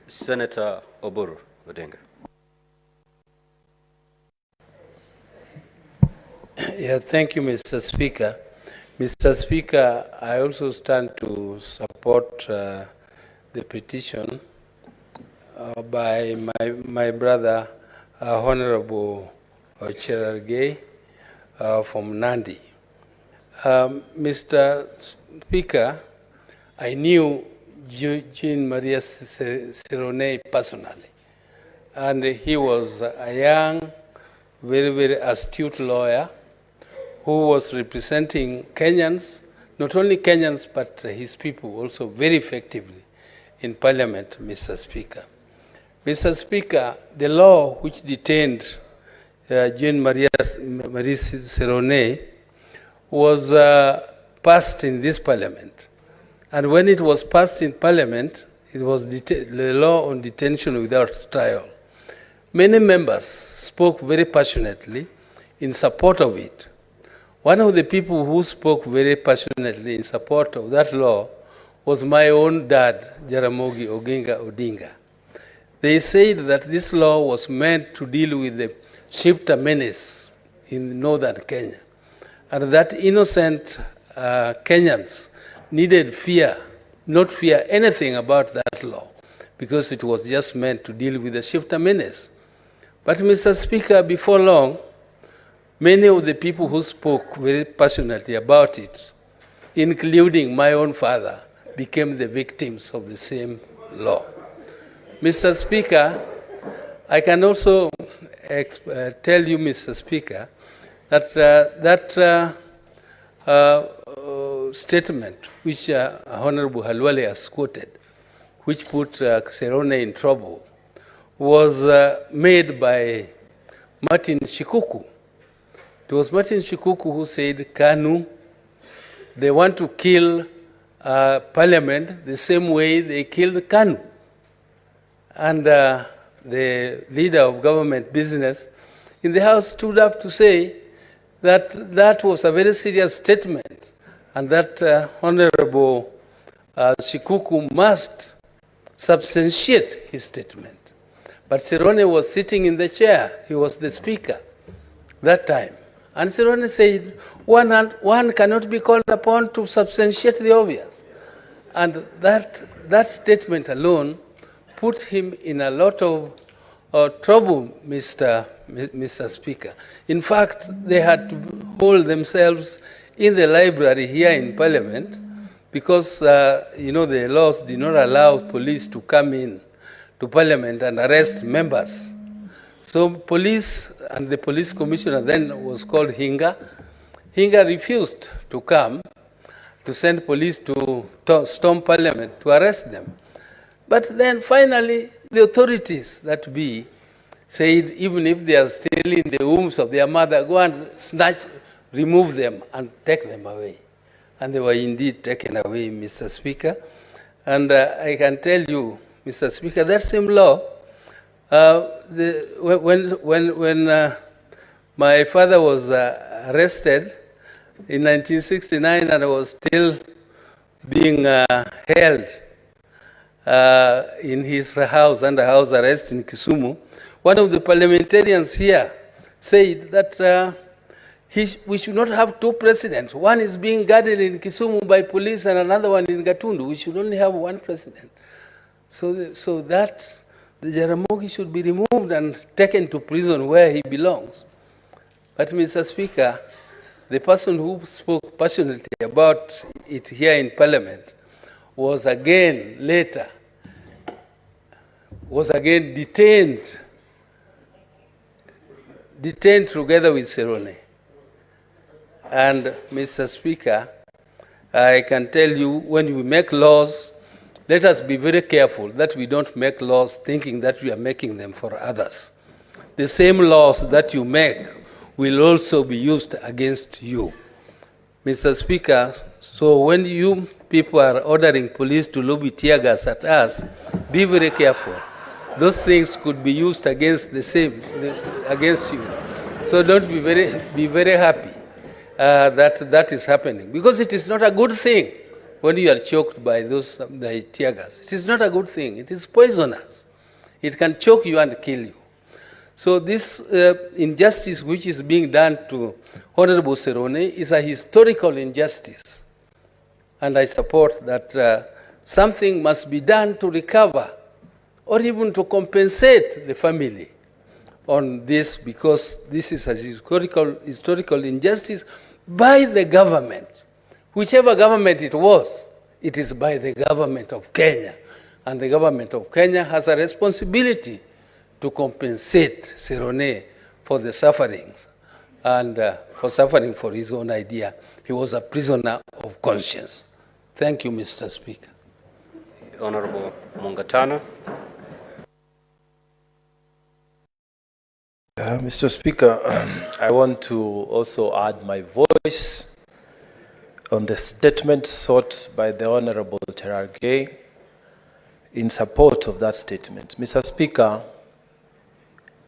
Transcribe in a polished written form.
Senator Oburu Odinga. Yeah, thank you, Mr. Speaker. Mr. Speaker, I also stand to support the petition by my brother, Honorable Cherargei from Nandi. Mr. Speaker, I knew Jean Maria Serone personally, and he was a young, very, very astute lawyer who was representing Kenyans, not only Kenyans, but his people also very effectively in Parliament, Mr. Speaker. Mr. Speaker, the law which detained Jean Maria Serone was passed in this Parliament. And when it was passed in Parliament, it was the law on detention without trial. Many members spoke very passionately in support of it. One of the people who spoke very passionately in support of that law was my own dad, Jaramogi Oginga Odinga. They said that this law was meant to deal with the shifter menace in northern Kenya, and that innocent Kenyans needed not fear anything about that law, because it was just meant to deal with the shifter menace. But Mr. Speaker, before long, many of the people who spoke very passionately about it, including my own father, became the victims of the same law. Mr. Speaker, I can also tell you, Mr. Speaker, that statement which Honorable Halwale has quoted, which put Serone in trouble, was made by Martin Shikuku. It was Martin Shikuku who said, KANU, they want to kill Parliament the same way they killed KANU. And the leader of government business in the House stood up to say that that was a very serious statement, and that Honorable Shikuku must substantiate his statement. But Serone was sitting in the chair. He was the speaker that time. And Serone said, one cannot be called upon to substantiate the obvious. And that statement alone put him in a lot of trouble, Mr. Speaker. In fact, they had to hold themselves in the library here in Parliament because, the laws did not allow police to come in to Parliament and arrest members. So police and the police commissioner then was called Hinga. Hinga refused to come to send police to storm Parliament to arrest them. But then finally, the authorities that be said, even if they are still in the wombs of their mother, go and remove them and take them away. And they were indeed taken away, Mr. Speaker. And I can tell you, Mr. Speaker, that same law, when my father was arrested in 1969 and was still being held in his house, under house arrest in Kisumu, one of the parliamentarians here said that we should not have two presidents. One is being guarded in Kisumu by police and another one in Gatundu. We should only have one president. So that the Jaramogi should be removed and taken to prison where he belongs. But Mr. Speaker, the person who spoke passionately about it here in Parliament was again later, detained together with Serone. And Mr. Speaker, I can tell you, when we make laws, let us be very careful that we don't make laws thinking that we are making them for others. The same laws that you make will also be used against you. Mr. Speaker, so when you people are ordering police to lobby tear gas at us, be very careful. Those things could be used against against you. So don't be very happy that is happening, because it is not a good thing when you are choked by those the tear gas. It is not a good thing. It is poisonous. It can choke you and kill you. So this injustice which is being done to Honorable Serone is a historical injustice. And I support that something must be done to recover or even to compensate the family on this, because this is a historical injustice by the government. Whichever government it was, it is by the government of Kenya. And the government of Kenya has a responsibility to compensate Serone for the sufferings and for suffering for his own idea. He was a prisoner of conscience. Thank you, Mr. Speaker. Honorable Mungatana. Mr. Speaker, I want to also add my voice on the statement sought by the Honorable Cherargei in support of that statement. Mr. Speaker,